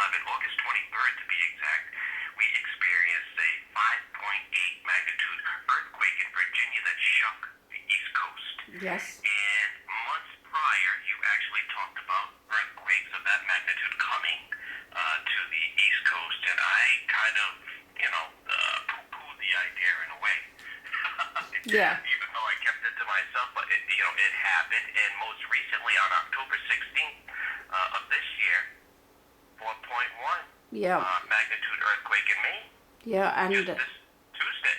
August 23rd to be exact, we experienced a 5.8 magnitude earthquake in Virginia that shook the East Coast. Yes. And months prior, you actually talked about earthquakes of that magnitude coming to the East Coast, and I kind of, poo-pooed the idea in a way. Yeah. Even though I kept it to myself, but it happened, and most recently on October 16th of this year, 4.1 magnitude earthquake in Maine. Yeah, and just this Tuesday.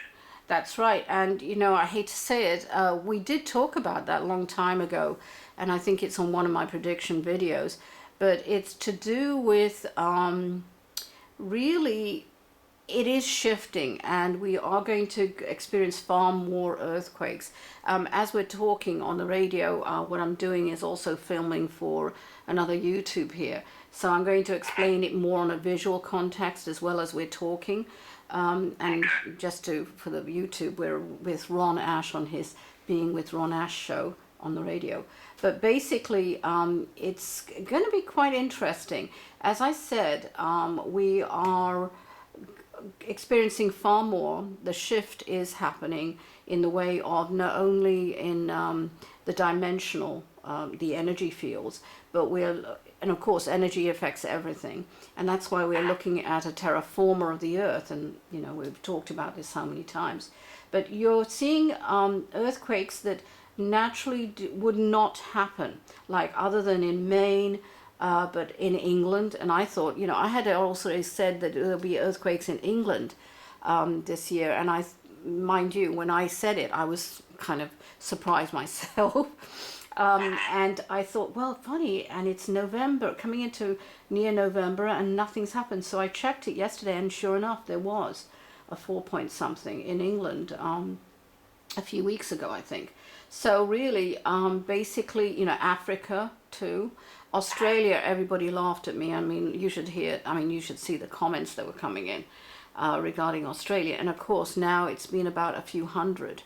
That's right. And, I hate to say it, we did talk about that a long time ago, and I think it's on one of my prediction videos, but it's to do with really, it is shifting, and we are going to experience far more earthquakes. As we're talking on the radio, what I'm doing is also filming for another YouTube here. So I'm going to explain it more on a visual context as well as we're talking. And just for the YouTube, we're with Ron Ash on his Being with Ron Ash show on the radio. But basically, it's going to be quite interesting. As I said, we are experiencing far more. The shift is happening in the way of not only in the dimensional, the energy fields, but and of course energy affects everything, and that's why we're looking at a terraformer of the earth, and we've talked about this how many times. But you're seeing earthquakes that naturally would not happen, like other than in Maine, but in England. And I thought, I had also said that there'll be earthquakes in England this year, and mind you, when I said it, I was kind of surprised myself. And I thought, well, funny, and it's November, coming into near November, and nothing's happened. So I checked it yesterday, and sure enough, there was a 4 something in England a few weeks ago, I think. So really, basically, Africa too. Australia, everybody laughed at me. I mean, you should see the comments that were coming in regarding Australia. And of course, now it's been about a few hundred.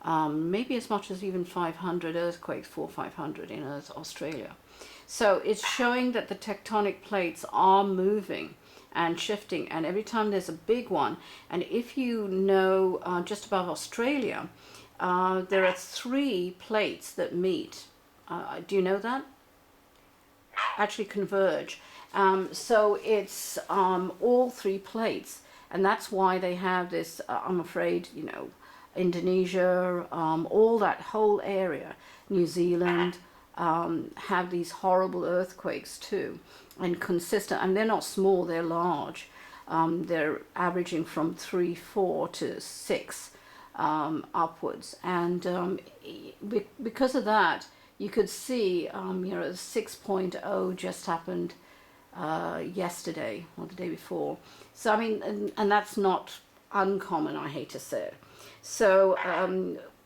Maybe as much as even 500 earthquakes, 500 in Australia. So it's showing that the tectonic plates are moving and shifting, and every time there's a big one, and if you know just above Australia, there are 3 plates that meet. Do you know that? Actually converge. So it's all 3 plates, and that's why they have this, I'm afraid, Indonesia, all that whole area, New Zealand, have these horrible earthquakes too, and consistent, and they're not small, they're large. They're averaging from 3, 4 to 6 upwards, and because of that, you could see, 6.0 just happened yesterday or the day before. So I mean, and that's not uncommon, I hate to say it. So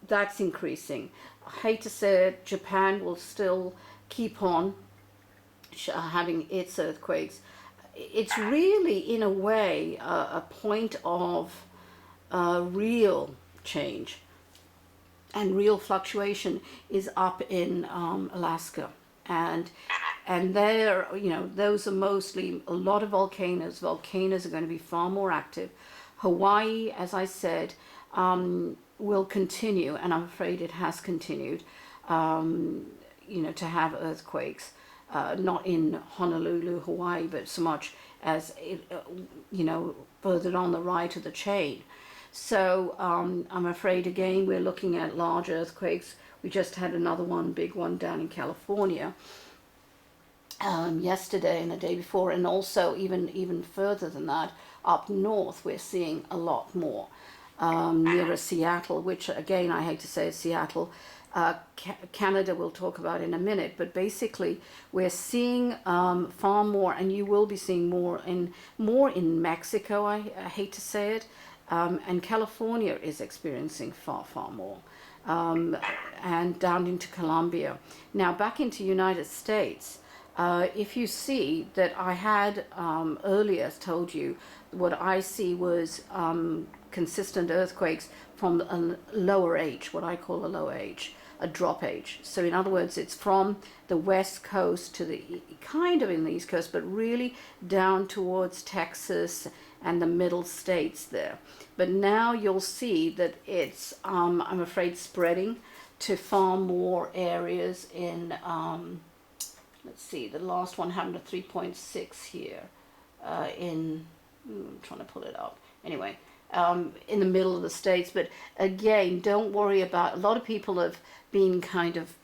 that's increasing. I hate to say it, Japan will still keep on having its earthquakes. It's really, in a way, a point of real change and real fluctuation is up in Alaska. And there, those are mostly a lot of volcanoes. Volcanoes are going to be far more active. Hawaii, as I said, will continue, and I'm afraid it has continued, to have earthquakes, not in Honolulu, Hawaii, but so much as, further on the right of the chain. So I'm afraid, again, we're looking at large earthquakes. We just had another one, big one, down in California yesterday and the day before, and also even further than that, up north, we're seeing a lot more. Nearer Seattle, which again, I hate to say Seattle, Canada we'll talk about in a minute, but basically we're seeing far more, and you will be seeing more in Mexico, I hate to say it, and California is experiencing far more, and down into Colombia. Now back into United States, if you see that I had earlier told you what I see was consistent earthquakes from a lower H, what I call a low H, a drop edge. So in other words, it's from the west coast to the kind of in the east coast, but really down towards Texas and the middle states there. But now you'll see that it's, I'm afraid, spreading to far more areas in, let's see, the last one happened at 3.6 here I'm trying to pull it up. Anyway, in the middle of the states. But again, don't worry about, a lot of people have been kind of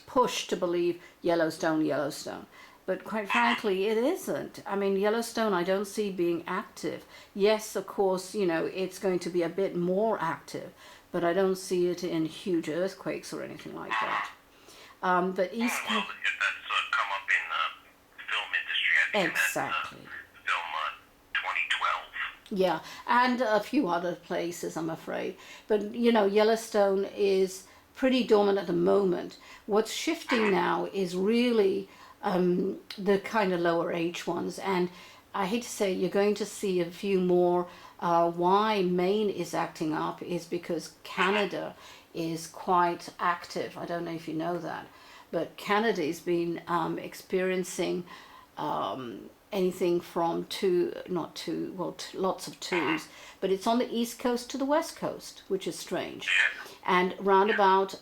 pushed to believe Yellowstone, Yellowstone. But quite frankly, it isn't. I mean, Yellowstone I don't see being active. Yes, of course, you know, it's going to be a bit more active, but I don't see it in huge earthquakes or anything like that. But East Coast... Well, that's come up in the film industry, I think. Exactly. Film 2012. Yeah, and a few other places, I'm afraid. But, you know, Yellowstone is pretty dormant at the moment. What's shifting now is really the kind of lower age ones. And I hate to say, you're going to see a few more. Why Maine is acting up is because Canada is quite active. I don't know if you know that. But Canada's been experiencing anything from lots of twos, but it's on the east coast to the west coast, which is strange. And roundabout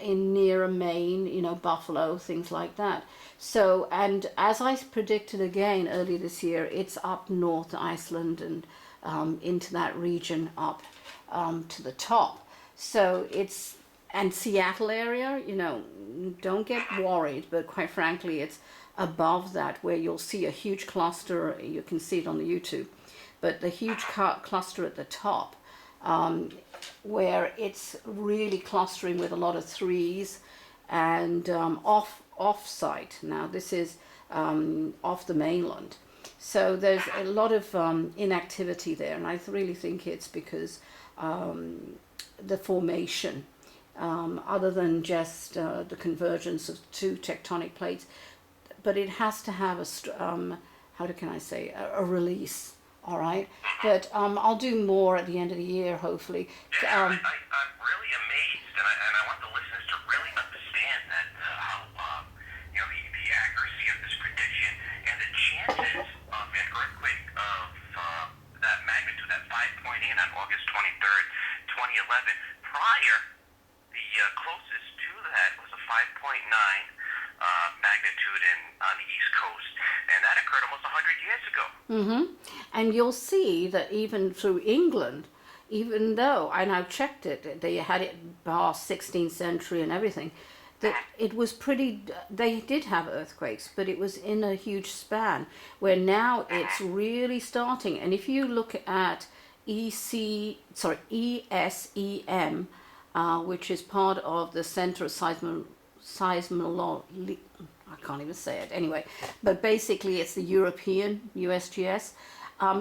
in near Maine, you know, Buffalo, things like that. So, and as I predicted again earlier this year, it's up north Iceland and into that region up to the top. So it's, and Seattle area, you know, don't get worried, but quite frankly, it's above that where you'll see a huge cluster. You can see it on the YouTube, but the huge cluster at the top where it's really clustering with a lot of threes and off site. Now this is off the mainland, so there's a lot of inactivity there, and I really think it's because the formation, other than just the convergence of two tectonic plates, but it has to have how can I say, a release. All right, but I'll do more at the end of the year, hopefully. I'm really amazed, and I want the listeners to really understand that how you know the accuracy of this prediction and the chances of an earthquake of that magnitude, that 5.8 on August 23rd, 2011. Prior, the closest to that was a 5.9 magnitude on the East Coast, and that occurred almost 100 years ago. And you'll see that even through England, even though I now checked it, they had it past 16th century and everything, that it was pretty, they did have earthquakes, but it was in a huge span, where now it's really starting. And if you look at ESEM, which is part of the Center of Seismology, I can't even say it anyway, but basically it's the European USGS.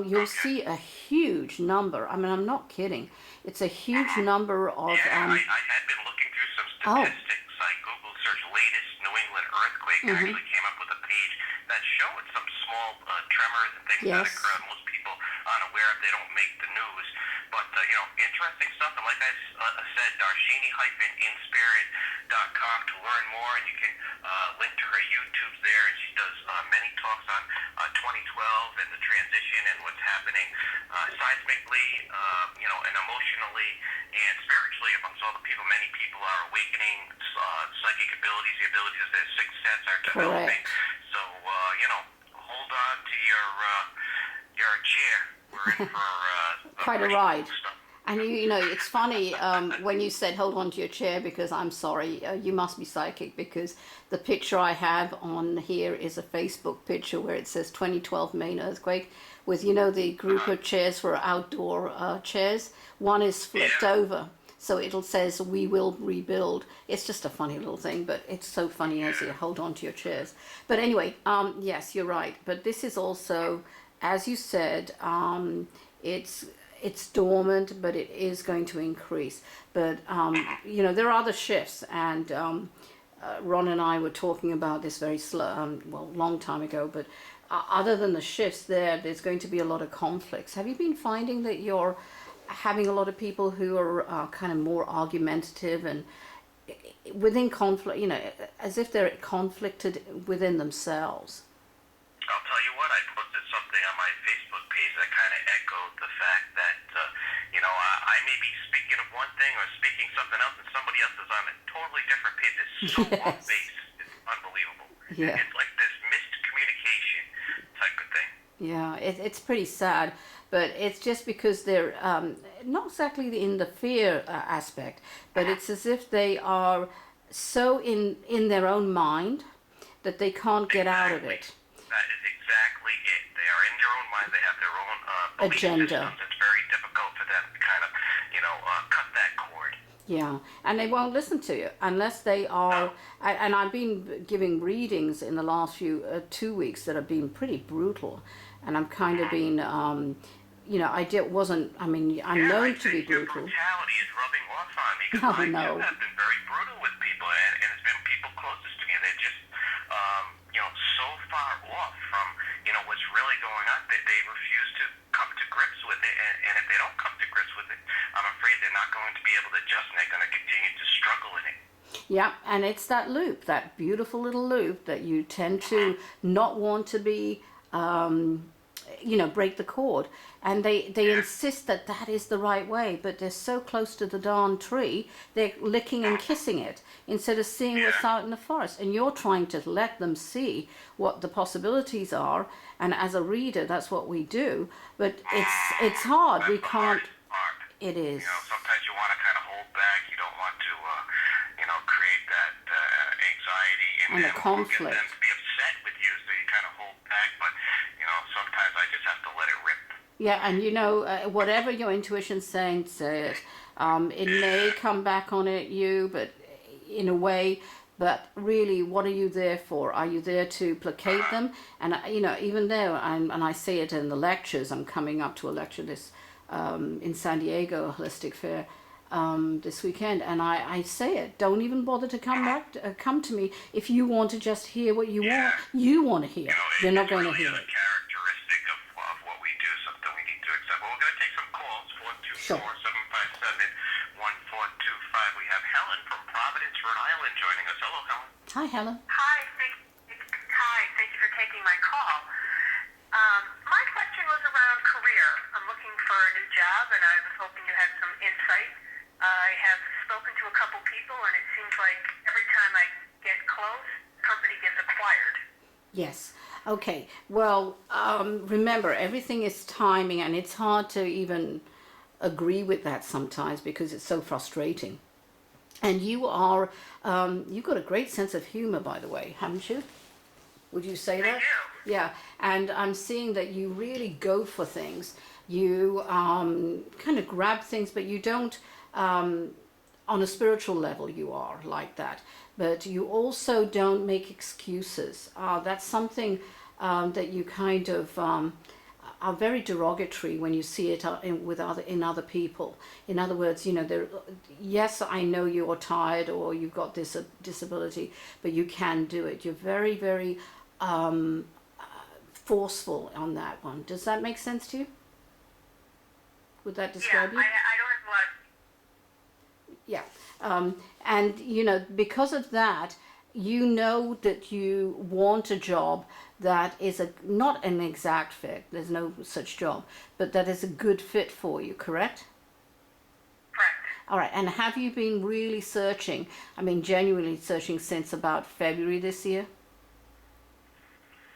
You'll see a huge number. I mean, I'm not kidding. It's a huge number of... I had been looking through some statistics. I Googled search latest New England earthquake and actually came up with a page that showed some small tremors and things that occur. Most people aren't aware of. They don't make the news. But, you know, interesting stuff. And like I said, Darshini-inspirit.com to learn more. And you can link to her YouTube there. And she does many talks on 2012 and the transition and what's happening seismically, you know, and emotionally and spiritually amongst all the people. Many people are awakening psychic abilities, the abilities of their sixth sense are developing. So, you know, hold on to your chair. We're in for quite a ride. And you know, it's funny when you said hold on to your chair, because I'm sorry, you must be psychic, because the picture I have on here is a Facebook picture where it says 2012 Maine earthquake with, you know, the group of chairs for outdoor chairs. One is flipped over, so it'll says we will rebuild. It's just a funny little thing, but it's so funny as you hold on to your chairs. But anyway, yes, you're right. But this is also, as you said, it's dormant, but it is going to increase. But you know, there are other shifts, and Ron and I were talking about this very long time ago. But other than the shifts, there's going to be a lot of conflicts. Have you been finding that your having a lot of people who are kind of more argumentative and within conflict, as if they're conflicted within themselves. I'll tell you what, I posted something on my Facebook page that kind of echoed the fact that, I may be speaking of one thing or speaking something else, and somebody else is on a totally different page. It's so off base. It's unbelievable. Yeah. It's like this miscommunication type of thing. Yeah, it's pretty sad, but it's just because they're not exactly in the fear aspect, but it's as if they are so in their own mind that they can't get out of it. That is exactly it. They are in their own mind. They have their own belief agenda. systems. It's very difficult for them to kind of, cut that cord. Yeah, and they won't listen to you unless they are. And I've been giving readings in the last 2 weeks that have been pretty brutal, and I'm kind of been, I'm known to be brutal. Your brutality is rubbing off on me because I too have been very brutal with people, and it's been people closest to me, and they're just, so far off from, what's really going on that they refuse to come to grips with it, and if they don't come to grips with it, I'm afraid they're not going to be able to adjust, and they're going to continue to struggle in it. Yeah, and it's that loop, that beautiful little loop that you tend to not want to be, break the cord. And they insist that that is the right way, but they're so close to the darn tree, they're licking and kissing it instead of seeing what's out in the forest. And you're trying to let them see what the possibilities are. And as a reader, that's what we do. But it's hard. That's we can't. Hard. It is. Sometimes you want to kind of hold back. You don't want to, create that anxiety in And them the conflict. Or get them to be upset with you, so you kind of hold back. But, sometimes I just have to let it rip. Yeah, and whatever your intuition's saying, say it. It may come back on you, but in a way. But really, what are you there for? Are you there to placate them? And even though, and I say it in the lectures, I'm coming up to a lecture this in San Diego, a holistic fair, this weekend, and I say it. Don't even bother to come to me if you want to just hear what you want to hear. You're not going to hear it. Characteristic of what we do, something we need to accept. Well, we're going to take some calls. 424-757-1425. We have Helen from Providence, Rhode Island, joining us. Hello, Helen. Hi, Helen. Hi, thank you for taking my call. My question was around career. I'm looking for a new job, and I was hoping you had some insight. I have spoken to a couple people, and it seems like every time I get close, the company gets acquired. Yes. Okay. Well, remember, everything is timing, and it's hard to even agree with that sometimes because it's so frustrating. And you've got a great sense of humor, by the way, haven't you? Would you say that? I do. Yeah. And I'm seeing that you really go for things. You kind of grab things, but you don't, on a spiritual level, you are like that. But you also don't make excuses. That's something that you kind of are very derogatory when you see it in other people. In other words, yes, I know you're tired or you've got this disability, but you can do it. You're very, very forceful on that one. Does that make sense to you? Would that describe you? I don't have a lot of... Yeah. And, because of that, you know that you want a job that is not an exact fit. There's no such job, but that is a good fit for you, correct? Correct. All right. And have you been really searching, genuinely searching since about February this year?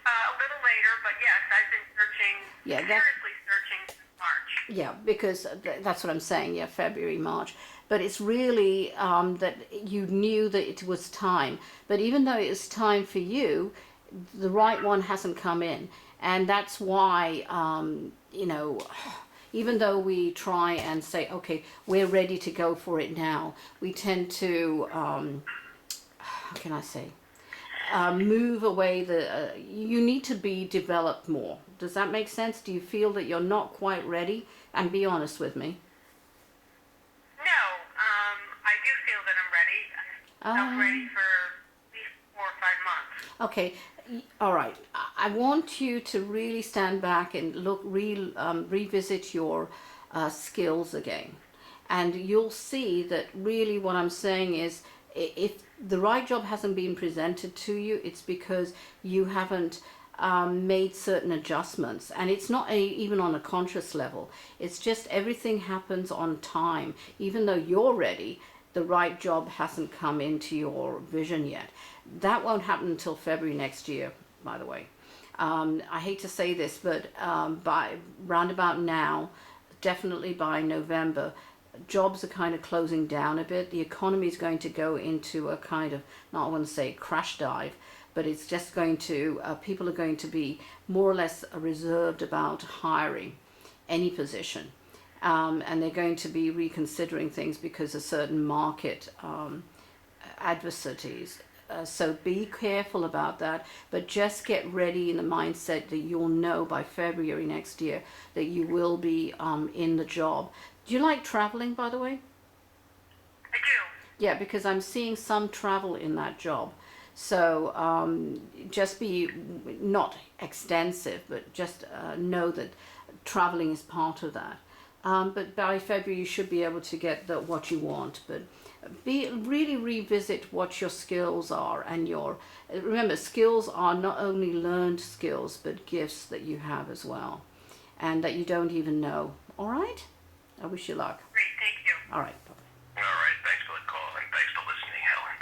A little later, but yes, I've been searching, seriously searching since March. Yeah, because that's what I'm saying, February, March. But it's really that you knew that it was time. But even though it was time for you, the right one hasn't come in. And that's why, even though we try and say, okay, we're ready to go for it now, we tend to, how can I say, move away you need to be developed more. Does that make sense? Do you feel that you're not quite ready? And be honest with me. No, I do feel that I'm ready. I'm ready for at least 4 or 5 months. Okay, all right. I want you to really stand back and revisit your skills again. And you'll see that really what I'm saying is, if the right job hasn't been presented to you, it's because you haven't made certain adjustments. And it's not even on a conscious level. It's just everything happens on time. Even though you're ready, the right job hasn't come into your vision yet. That won't happen until February next year, by the way. I hate to say this, but by roundabout now, definitely by November, jobs are kind of closing down a bit. The economy is going to go into a kind of, not I want to say crash dive, but it's just going to, people are going to be more or less reserved about hiring any position. And they're going to be reconsidering things because of certain market adversities. So be careful about that, but just get ready in the mindset that you'll know by February next year that you will be in the job. Do you like traveling, by the way? I do. Yeah, because I'm seeing some travel in that job. So just be not extensive, but just know that traveling is part of that. But by February you should be able to get what you want. But really revisit what your skills are, and remember, skills are not only learned skills but gifts that you have as well, and that you don't even know. All right? I wish you luck. Great, thank you. All right. Bye-bye. All right, thanks for the call and thanks for listening, Helen.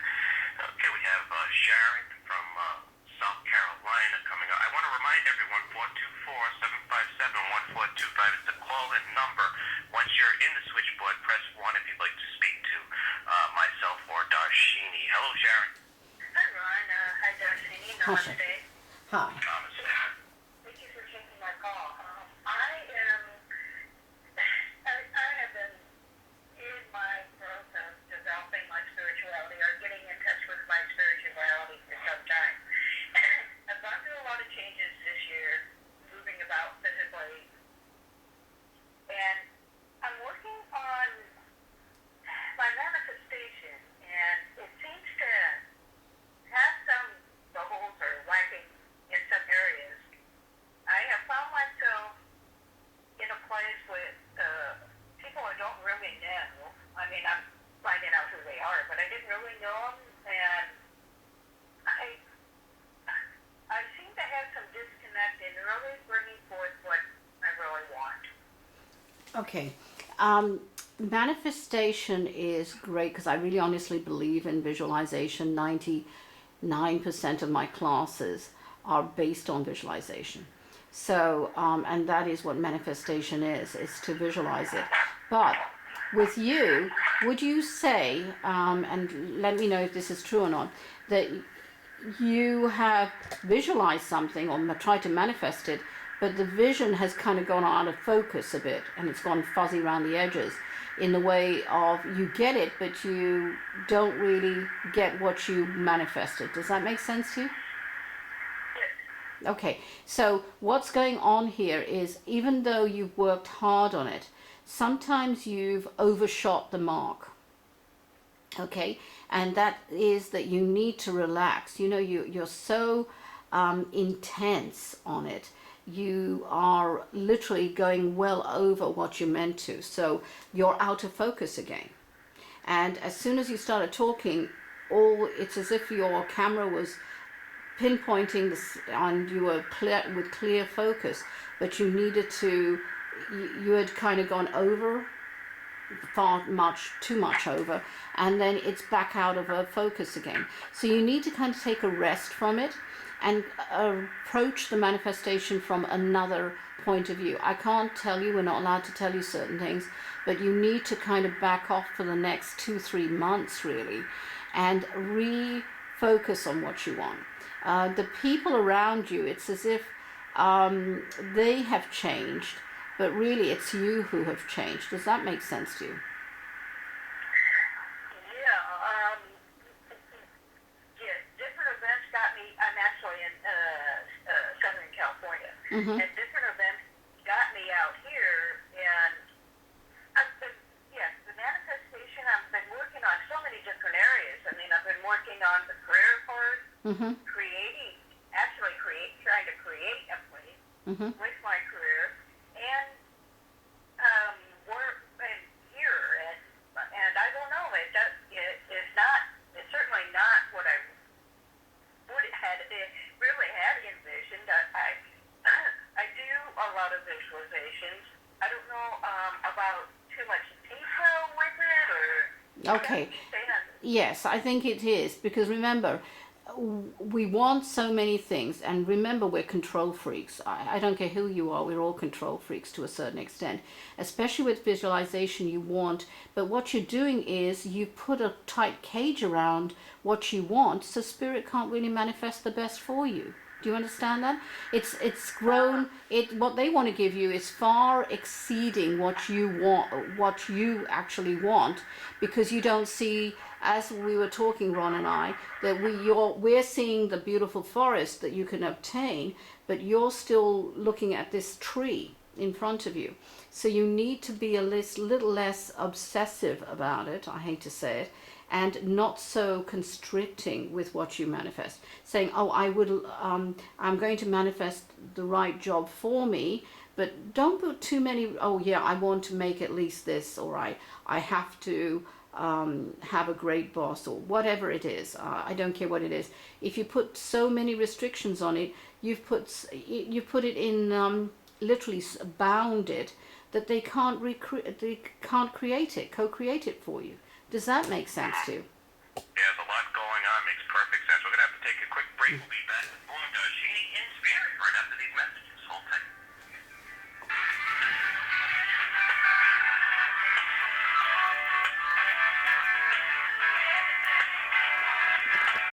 Okay, we have Sharon from South Carolina coming up. I want to remind everyone, 424-757-1425 is the call-in number. Once you're in the switchboard, press 1 if you'd like to speak to myself or Darshini. Hello, Sharon. Hi, Ron. Hi, Darshini. Namaste. Hi. Namaste. Thank you for taking my call. I have been in my growth of developing my spirituality or getting in touch with my spirituality for some time. I've gone through a lot of changes this year, moving about physically, and I'm working on my manifestation, and it seems to have some bubbles or lacking in some areas. I have found myself in a place with people I don't really know. I mean, I'm finding out who they are, but I didn't really know them, and I seem to have some disconnect in really bringing forth what I really want. Okay. Manifestation is great because I really honestly believe in visualization. 99% of my classes are based on visualization. So, and that is what manifestation is to visualize it. But with you, would you say, and let me know if this is true or not, that you have visualized something or tried to manifest it, but the vision has kind of gone out of focus a bit and it's gone fuzzy around the edges, in the way of you get it but you don't really get what you manifested. Does that make sense to you? Okay, so what's going on here is, even though you've worked hard on it, sometimes you've overshot the mark. Okay, and that is that you need to relax. You know, you're so intense on it. You are literally going well over what you're meant to. So you're out of focus again. And as soon as you started talking, it's as if your camera was pinpointing this, and you were with clear focus, but you needed to, you had kind of gone over, too much over, and then it's back out of focus again. So you need to kind of take a rest from it and approach the manifestation from another point of view. I can't tell you, we're not allowed to tell you certain things, but you need to kind of back off for the next 2-3 months really, and refocus on what you want. The people around you, it's as if they have changed, but really it's you who have changed. Does that make sense to you? Yeah, different events got me. I'm actually in Southern California, Mm-hmm. and different events got me out here, and the manifestation, I've been working on so many different areas. I mean, I've been working on the career part, Mm-hmm. trying to create a place Mm-hmm. with my career, and lot of visualizations. I don't know about too much detail with it, or Okay. Yes, I think it is, because remember, we want so many things, and remember, we're control freaks. I don't care who you are, we're all control freaks to a certain extent, especially with visualization. You want, but what you're doing is you put a tight cage around what you want, so spirit can't really manifest the best for you. Do you understand that? It's grown. What they want to give you is far exceeding what you want, what you actually want, because you don't see, as we were talking, Ron and I, that we're seeing the beautiful forest that you can obtain, but you're still looking at this tree in front of you. So you need to be a little less obsessive about it. I hate to say it. And not so constricting with what you manifest, saying, oh, I'm going to manifest the right job for me, but don't put too many, oh yeah, I want to make at least this, or I have to have a great boss, or whatever it is. I don't care what it is. If you put so many restrictions on it, you've put it in literally bounded, that they can't co-create it for you. Does that make sense to you?